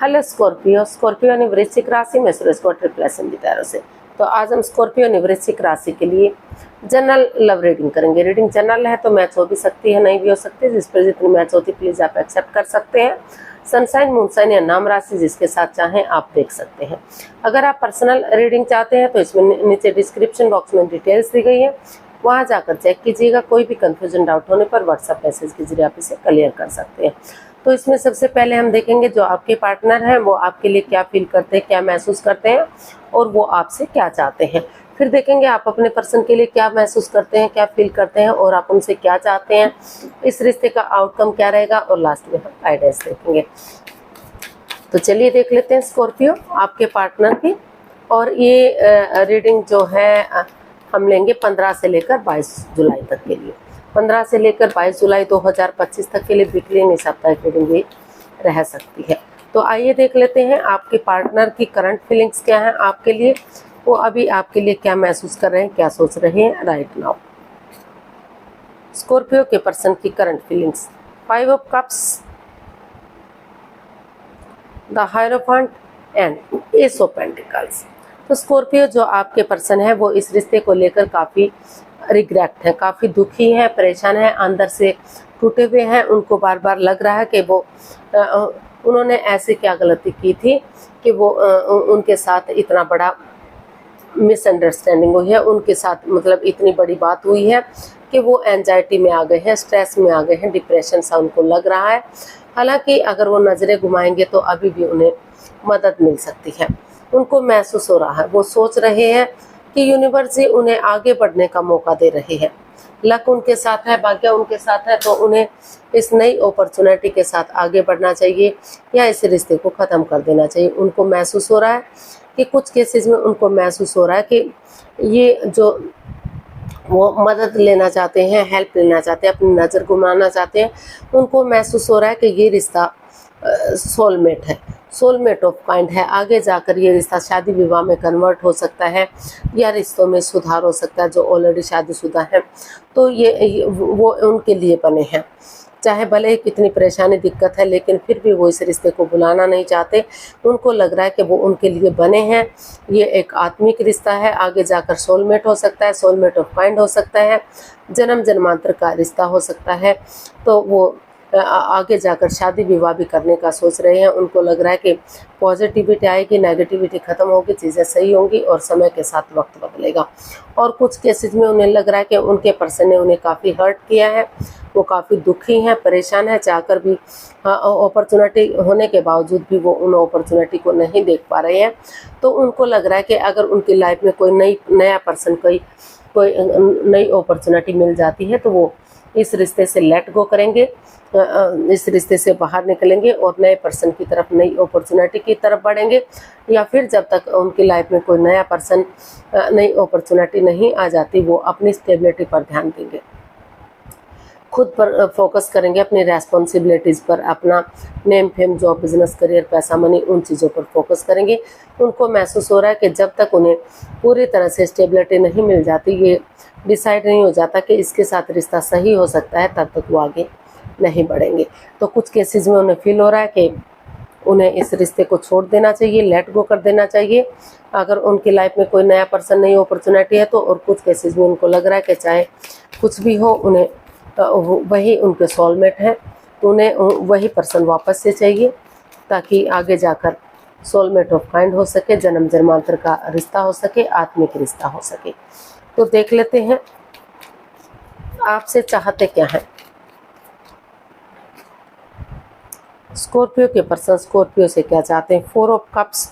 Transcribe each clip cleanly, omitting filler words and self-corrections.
Hello Scorpio. Scorpio ने वृश्चिक राशि में सूरज को ट्रिप्लेशन की तरह से। तो आज हम स्कॉर्पियो ने वृश्चिक राशि के लिए जनरल लव रीडिंग करेंगे। रीडिंग जनरल है तो मैच हो भी सकती है, नहीं भी हो सकती है। जिस पर जितनी मैच होती प्लीज आप एक्सेप्ट कर सकते हैं। सनसाइन, मूनसाइन या नाम राशि जिसके साथ चाहें आप देख सकते हैं। अगर आप पर्सनल रीडिंग चाहते हैं तो इसमें नीचे डिस्क्रिप्शन बॉक्स में डिटेल्स दी गई है, वहां जाकर चेक कीजिएगा। कोई भी कंफ्यूजन डाउट होने पर व्हाट्सएप मैसेज के जरिए आप इसे क्लियर कर सकते हैं। तो इसमें सबसे पहले हम देखेंगे जो आपके पार्टनर हैं वो आपके लिए क्या फील करते हैं, क्या महसूस करते हैं और वो आपसे क्या चाहते हैं। फिर देखेंगे आप अपने पर्सन के लिए क्या महसूस करते हैं, क्या फील करते हैं और आप उनसे क्या चाहते हैं, इस रिश्ते का आउटकम क्या रहेगा और लास्ट में हम गाइडेंस देखेंगे। तो चलिए देख लेते हैं स्कॉर्पियो आपके पार्टनर की। और ये रीडिंग जो है हम लेंगे 15 से लेकर 22 जुलाई तक के लिए। 15 से लेकर 22 जुलाई 2025 तक के लिए वीकली नहीं साप्ताहिक रीडिंग भी रह सकती है। तो आइए देख लेते हैं आपके पार्टनर की करंट फीलिंग्स क्या है आपके लिए, वो अभी आपके लिए क्या महसूस कर रहे हैं, क्या सोच रहे हैं राइट नाउ। स्कॉर्पियो के पर्सन की current feelings, 5 of cups, the hierophant and S of pentacles. तो स्कॉर्पियो जो आपके पर्सन है वो इस रिश्ते को लेकर काफ़ी रिग्रेट है, काफ़ी दुखी है, परेशान है, अंदर से टूटे हुए हैं। उनको बार बार लग रहा है कि वो उन्होंने ऐसे क्या गलती की थी कि वो उनके साथ इतना बड़ा मिसअंडरस्टैंडिंग हुई है, उनके साथ मतलब इतनी बड़ी बात हुई है कि वो एंजाइटी में आ गए हैं, स्ट्रेस में आ गए हैं, डिप्रेशन सा उनको लग रहा है। हालांकि अगर वो नज़रें घुमाएंगे तो अभी भी उन्हें मदद मिल सकती है। उनको महसूस हो रहा है, वो सोच रहे हैं कि यूनिवर्स ही उन्हें आगे बढ़ने का मौका दे रही है। लक उनके साथ है, भाग्य उनके साथ है, तो उन्हें इस नई अपॉर्चुनिटी के साथ आगे बढ़ना चाहिए या इस रिश्ते को ख़त्म कर देना चाहिए। उनको महसूस हो रहा है कि कुछ केसेस में उनको महसूस हो रहा है कि ये जो वो मदद लेना चाहते हैं, हेल्प लेना चाहते हैं, अपनी नज़र घुमाना चाहते हैं, उनको महसूस हो रहा है कि ये रिश्ता सोलमेट है, सोलमेट ऑफ काइंड है। आगे जाकर ये रिश्ता शादी विवाह में कन्वर्ट हो सकता है या रिश्तों में सुधार हो सकता है। जो ऑलरेडी शादीशुदा हैं तो ये वो उनके लिए बने हैं, चाहे भले ही कितनी परेशानी दिक्कत है लेकिन फिर भी वो इस रिश्ते को बुलाना नहीं चाहते। उनको लग रहा है कि वो उनके लिए बने हैं। ये एक आत्मिक रिश्ता है, आगे जाकर सोलमेट हो सकता है, सोलमेट ऑफ काइंड हो सकता है, जन्म जन्मांतर का रिश्ता हो सकता है। तो वो आगे जाकर शादी विवाह भी करने का सोच रहे हैं। उनको लग रहा है कि पॉजिटिविटी आएगी, नेगेटिविटी ख़त्म होगी, चीज़ें सही होंगी और समय के साथ वक्त बदलेगा। और कुछ केसेस में उन्हें लग रहा है कि उनके पर्सन ने उन्हें काफ़ी हर्ट किया है, वो काफ़ी दुखी हैं, परेशान हैं, चाहकर भी अपॉर्चुनिटी होने के बावजूद भी वो उन अपॉर्चुनिटी को नहीं देख पा रहे हैं। तो उनको लग रहा है कि अगर उनकी लाइफ में कोई नया पर्सन कोई नई अपॉर्चुनिटी मिल जाती है तो वो इस रिश्ते से लेट गो करेंगे, इस रिश्ते से बाहर निकलेंगे और नए पर्सन की तरफ, नई अपॉर्चुनिटी की तरफ बढ़ेंगे। या फिर जब तक उनकी लाइफ में कोई नया पर्सन, नई अपॉर्चुनिटी नहीं आ जाती, वो अपनी स्टेबिलिटी पर ध्यान देंगे, खुद पर फोकस करेंगे, अपनी रेस्पॉन्सिबिलिटीज़ पर, अपना name fame, job, business, career, पैसा, मनी, उन चीज़ों पर फोकस करेंगे। उनको महसूस हो रहा है कि जब तक उन्हें पूरी तरह से स्टेबिलिटी नहीं मिल जाती, ये डिसाइड नहीं हो जाता कि इसके साथ रिश्ता सही हो सकता है, तब तक वो आगे नहीं बढ़ेंगे। तो कुछ केसेस में उन्हें फील हो रहा है कि उन्हें इस रिश्ते को छोड़ देना चाहिए, लेट गो कर देना चाहिए अगर उनकी लाइफ में कोई नया पर्सन, नई अपॉर्चुनिटी है तो। और कुछ केसेस में उनको लग रहा है कि चाहे कुछ भी हो, उन्हें वही उनके सोलमेट हैं, तो उन्हें वही पर्सन वापस से चाहिए ताकि आगे जाकर सोलमेट ऑफ काइंड हो सके, जन्म जन्मांतर का रिश्ता हो सके, आत्मिक रिश्ता हो सके। तो देख लेते हैं आपसे चाहते क्या हैं स्कॉर्पियो के पर्सन, स्कॉर्पियो से क्या चाहते हैं। 4 of cups,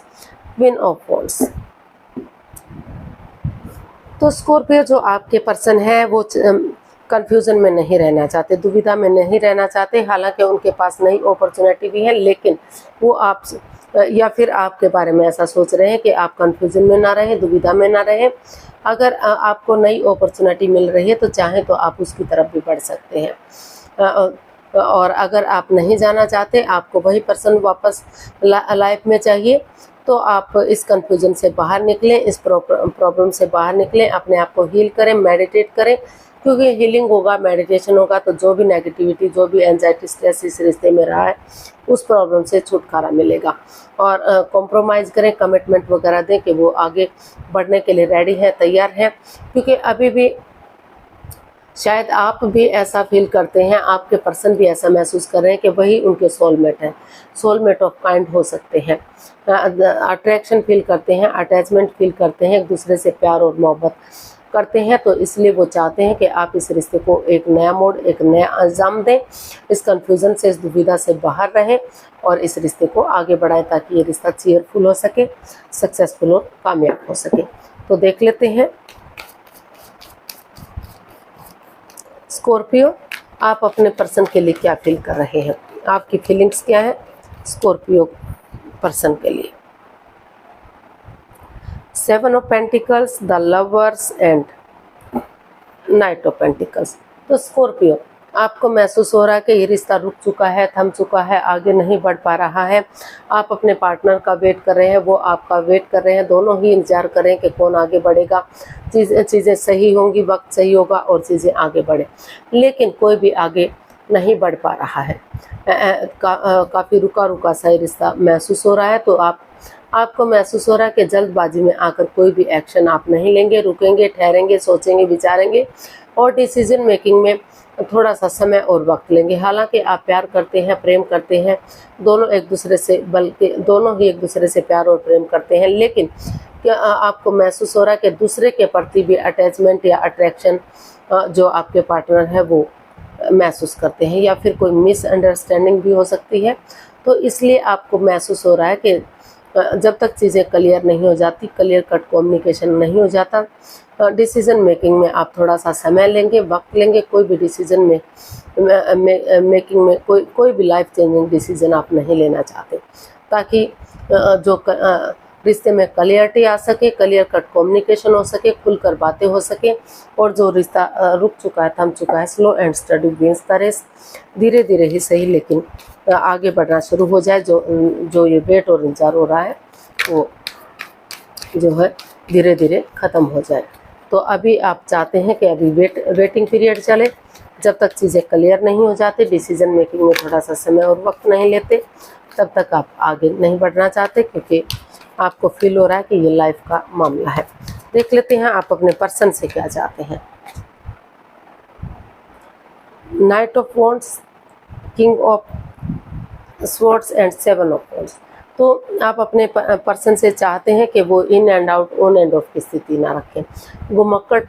queen of wands. तो स्कॉर्पियो जो आपके पर्सन है वो कंफ्यूजन में नहीं रहना चाहते, दुविधा में नहीं रहना चाहते। हालांकि उनके पास नई अपॉर्चुनिटी भी है लेकिन वो आप या फिर आपके बारे में ऐसा सोच रहे हैं कि आप कंफ्यूजन में ना रहे, दुविधा में ना रहे। अगर आपको नई अपॉर्चुनिटी मिल रही है तो चाहें तो आप उसकी तरफ भी बढ़ सकते हैं। और अगर आप नहीं जाना चाहते, आपको वही पर्सन वापस लाइफ में चाहिए, तो आप इस कंफ्यूजन से बाहर निकलें, इस प्रॉब्लम से बाहर निकलें, अपने आप को हील करें, मेडिटेट करें, क्योंकि हीलिंग होगा, मेडिटेशन होगा, तो जो भी नेगेटिविटी, जो भी एंजाइटी, स्ट्रेस इस रिश्ते में रहा है, उस प्रॉब्लम से छुटकारा मिलेगा। और कॉम्प्रोमाइज़ करें, कमिटमेंट वगैरह दें कि वो आगे बढ़ने के लिए रेडी है, तैयार है। क्योंकि अभी भी शायद आप भी ऐसा फील करते हैं, आपके पर्सन भी ऐसा महसूस कर रहे हैं कि वही उनके सोलमेट हैं, सोलमेट ऑफ काइंड हो सकते हैं। अट्रैक्शन फील करते हैं, अटैचमेंट फील करते हैं, एक दूसरे से प्यार और मोहब्बत करते हैं। तो इसलिए वो चाहते हैं कि आप इस रिश्ते को एक नया मोड़, एक नया अंजाम दें, इस कन्फ्यूज़न से, इस दुविधा से बाहर रहें और इस रिश्ते को आगे बढ़ाएं, ताकि ये रिश्ता चीयरफुल हो सके, सक्सेसफुल और कामयाब हो सके। तो देख लेते हैं स्कॉर्पियो, आप अपने पर्सन के लिए क्या फील कर रहे हैं, आपकी फीलिंग्स क्या है स्कॉर्पियो पर्सन के लिए। 7 of pentacles, the lovers and night of pentacles. तो स्कॉर्पियो, आपको महसूस हो रहा है कि ये रिश्ता रुक चुका है, थम चुका है, आगे नहीं बढ़ पा रहा है। आप अपने पार्टनर का वेट कर रहे हैं, वो आपका वेट कर रहे हैं, दोनों ही इंतजार कर रहे हैं कि कौन आगे बढ़ेगा, चीज़ें सही होंगी, वक्त सही होगा और चीज़ें आगे बढ़े, लेकिन कोई भी आगे नहीं बढ़ पा रहा है। काफ़ी रुका रुका सा रिश्ता महसूस हो रहा है। तो आपको महसूस हो रहा है कि जल्दबाजी में आकर कोई भी एक्शन आप नहीं लेंगे, रुकेंगे, ठहरेंगे, सोचेंगे, विचारेंगे और डिसीजन मेकिंग में थोड़ा सा समय और वक्त लेंगे। हालांकि आप प्यार करते हैं, प्रेम करते हैं, दोनों एक दूसरे से, बल्कि दोनों ही एक दूसरे से प्यार और प्रेम करते हैं, लेकिन क्या आपको महसूस हो रहा है कि दूसरे के प्रति भी अटैचमेंट या अट्रैक्शन जो आपके पार्टनर है वो महसूस करते हैं, या फिर कोई मिसअंडरस्टैंडिंग भी हो सकती है। तो इसलिए आपको महसूस हो रहा है कि जब तक चीज़ें क्लियर नहीं हो जाती, क्लियर कट कम्युनिकेशन नहीं हो जाता, डिसीजन मेकिंग में आप थोड़ा सा समय लेंगे, वक्त लेंगे। कोई भी डिसीजन में मेकिंग में कोई भी लाइफ चेंजिंग डिसीजन आप नहीं लेना चाहते, ताकि जो रिश्ते में क्लियरिटी आ सके, क्लियर कट कम्युनिकेशन हो सके, खुलकर बातें हो सके और जो रिश्ता रुक चुका है, थम चुका है, slow and steady wins the race, धीरे धीरे ही सही लेकिन आगे बढ़ना शुरू हो जाए। जो ये वेट और इंतजार हो रहा है वो जो है धीरे धीरे ख़त्म हो जाए। तो अभी आप चाहते हैं कि अभी वेटिंग पीरियड चले, जब तक चीज़ें क्लियर नहीं हो जाती, डिसीजन मेकिंग में थोड़ा सा समय और वक्त नहीं लेते, तब तक आप आगे नहीं बढ़ना चाहते, क्योंकि आपको फील हो रहा है कि ये लाइफ का मामला है। देख लेते हैं आप अपने पर्सन से क्या चाहते हैं। Night of wands, king of swords and 7 of wands. तो आप अपने पर्सन से चाहते हैं कि वो in and out, on end of की स्थिति ना रखें, वो मक्कर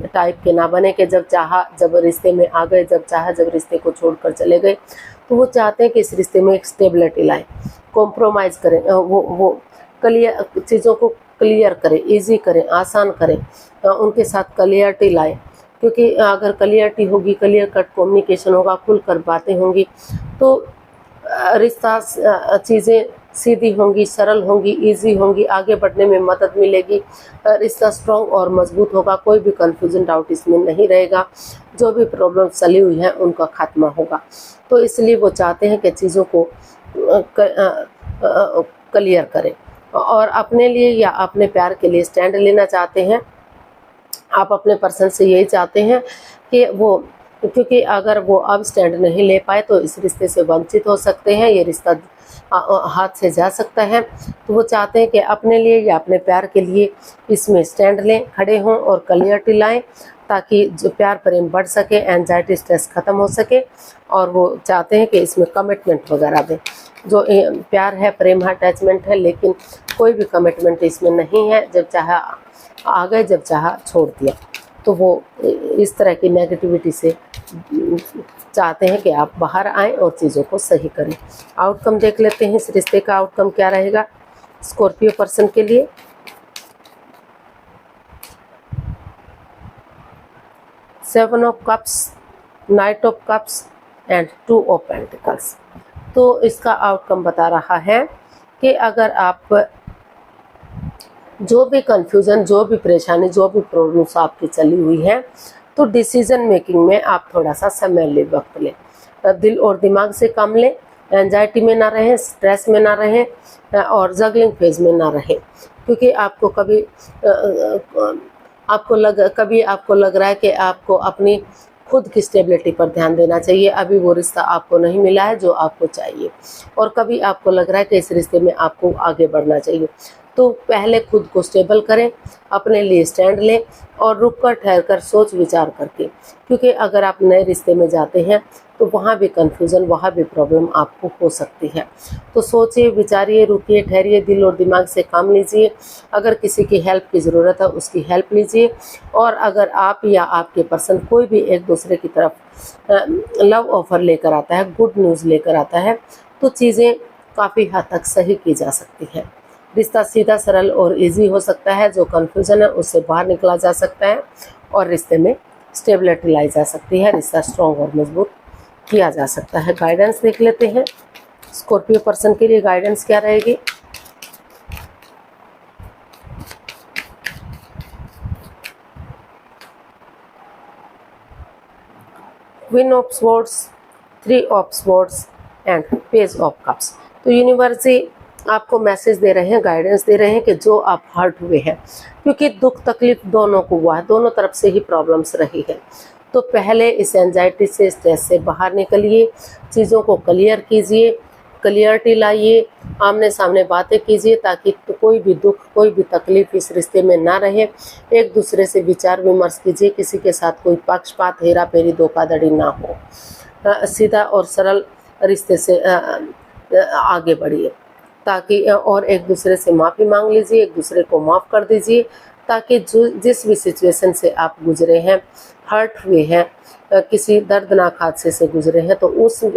टाइप के ना बने कि जब चाहा जब रिश्ते में आ गए, जब चाहा जब रिश्ते को छोड़कर चले गए। तो वो चाहते हैं कि इस रिश्ते में एक स्टेबिलिटी लाएं, कॉम्प्रोमाइज़ करें, वो क्लियर चीज़ों को क्लियर करें, इजी करें, आसान करें, उनके साथ क्लियरिटी लाएं। क्योंकि अगर क्लियरिटी होगी, क्लियर कट कम्युनिकेशन होगा, खुलकर बातें होंगी, तो रिश्ता चीज़ें सीधी होंगी, सरल होंगी, इजी होंगी, आगे बढ़ने में मदद मिलेगी, रिश्ता स्ट्रॉन्ग और मजबूत होगा, कोई भी कंफ्यूजन डाउट इसमें नहीं रहेगा, जो भी प्रॉब्लम चली हुई है उनका खात्मा होगा। तो इसलिए वो चाहते हैं कि चीज़ों को क्लियर करें और अपने लिए या अपने प्यार के लिए स्टैंड लेना चाहते हैं। आप अपने पर्सन से यही चाहते हैं कि वो, क्योंकि अगर वो अब स्टैंड नहीं ले पाए तो इस रिश्ते से वंचित हो सकते हैं, ये रिश्ता हाथ से जा सकता है। तो वो चाहते हैं कि अपने लिए या अपने प्यार के लिए इसमें स्टैंड लें, खड़े हों और क्लियरिटी लाएं, ताकि जो प्यार प्रेम बढ़ सके, एंजाइटी स्ट्रेस ख़त्म हो सके। और वो चाहते हैं कि इसमें कमिटमेंट वगैरह दें। जो प्यार है, प्रेम है, अटैचमेंट है, लेकिन कोई भी कमिटमेंट इसमें नहीं है, जब चाहा आ गए, जब चाहा छोड़ दिया। तो वो इस तरह की नेगेटिविटी से चाहते हैं कि आप बाहर आएँ और चीज़ों को सही करें। आउटकम देख लेते हैं, इस रिश्ते का आउटकम क्या रहेगा स्कॉर्पियो पर्सन के लिए। Seven of cups, night of cups and 2 of pentacles. तो इसका आउटकम बता रहा है कि अगर आप जो भी कंफ्यूजन, जो भी परेशानी, जो भी प्रॉब्लम्स आपकी चली हुई है, तो डिसीजन मेकिंग में आप थोड़ा सा समय ले, वक्त लें, दिल और दिमाग से काम लें, एंजाइटी में ना रहें, स्ट्रेस में ना रहें और जगलिंग फेज में ना रहें। क्योंकि आपको कभी कभी आपको लग रहा है कि आपको अपनी खुद की स्टेबिलिटी पर ध्यान देना चाहिए, अभी वो रिश्ता आपको नहीं मिला है जो आपको चाहिए, और कभी आपको लग रहा है कि इस रिश्ते में आपको आगे बढ़ना चाहिए। तो पहले खुद को स्टेबल करें, अपने लिए स्टैंड लें और रुक कर ठहर कर सोच विचार करके, क्योंकि अगर आप नए रिश्ते में जाते हैं तो वहाँ भी कन्फ्यूज़न, वहाँ भी प्रॉब्लम आपको हो सकती है। तो सोचिए, विचारिए, रुकिए, ठहरिए, दिल और दिमाग से काम लीजिए। अगर किसी की हेल्प की ज़रूरत है उसकी हेल्प लीजिए, और अगर आप या आपके पर्सन कोई भी एक दूसरे की तरफ लव ऑफ़र लेकर आता है, गुड न्यूज़ लेकर आता है, तो चीज़ें काफ़ी हद तक सही की जा सकती है। रिश्ता सीधा, सरल और इजी हो सकता है। जो कन्फ्यूज़न है उससे बाहर निकला जा सकता है और रिश्ते में स्टेबिलिटी लाई जा सकती है, रिश्ता स्ट्रॉन्ग और मजबूत किया जा सकता है। गाइडेंस देख लेते हैं, स्कॉर्पियो पर्सन के लिए गाइडेंस क्या रहेगी। Queen of swords, 3 of swords and page of cups. तो यूनिवर्स आपको मैसेज दे रहे हैं, गाइडेंस दे रहे हैं कि जो आप हर्ट हुए हैं, क्योंकि दुख तकलीफ दोनों को हुआ है, दोनों तरफ से ही प्रॉब्लम्स रही है। तो पहले इस एंजाइटी से, स्ट्रेस से बाहर निकलिए, चीज़ों को क्लियर कीजिए, क्लियरिटी लाइए, आमने सामने बातें कीजिए, ताकि कोई भी दुख, कोई भी तकलीफ इस रिश्ते में ना रहे। एक दूसरे से विचार विमर्श कीजिए, किसी के साथ कोई पक्षपात, हेरा फेरी, धोखाधड़ी ना हो। सीधा और सरल रिश्ते से आगे बढ़िए, ताकि और एक दूसरे से माफ़ी मांग लीजिए, एक दूसरे को माफ़ कर दीजिए, ताकि जिस भी सिचुएशन से आप गुजरे हैं, हर्ट हुए हैं, किसी दर्दनाक हादसे से गुजरे हैं, तो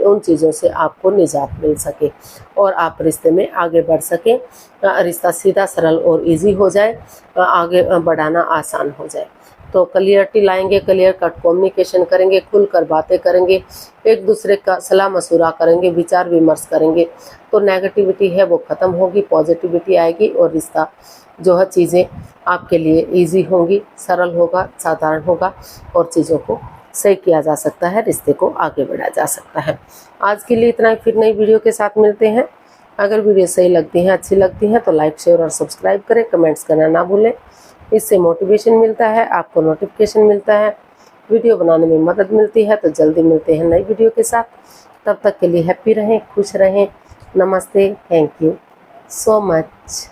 उन चीज़ों से आपको निजात मिल सके और आप रिश्ते में आगे बढ़ सकें, रिश्ता सीधा, सरल और इजी हो जाए, आगे बढ़ाना आसान हो जाए। तो क्लियरिटी लाएंगे, क्लियर कट कम्युनिकेशन करेंगे, खुलकर बातें करेंगे, एक दूसरे का सलाह मशुरा करेंगे, विचार विमर्श करेंगे, तो नेगेटिविटी है वो ख़त्म होगी, पॉजिटिविटी आएगी और रिश्ता जो है चीज़ें आपके लिए इजी होंगी, सरल होगा, साधारण होगा और चीज़ों को सही किया जा सकता है, रिश्ते को आगे बढ़ाया जा सकता है। आज के लिए इतना ही, फिर नई वीडियो के साथ मिलते हैं। अगर वीडियो सही लगती है, अच्छी लगती है तो लाइक, शेयर और सब्सक्राइब करें, कमेंट्स करना ना भूलें। इससे मोटिवेशन मिलता है, आपको नोटिफिकेशन मिलता है, वीडियो बनाने में मदद मिलती है। तो जल्दी मिलते हैं नई वीडियो के साथ, तब तक के लिए हैप्पी रहें, खुश रहें। नमस्ते, थैंक यू सो मच।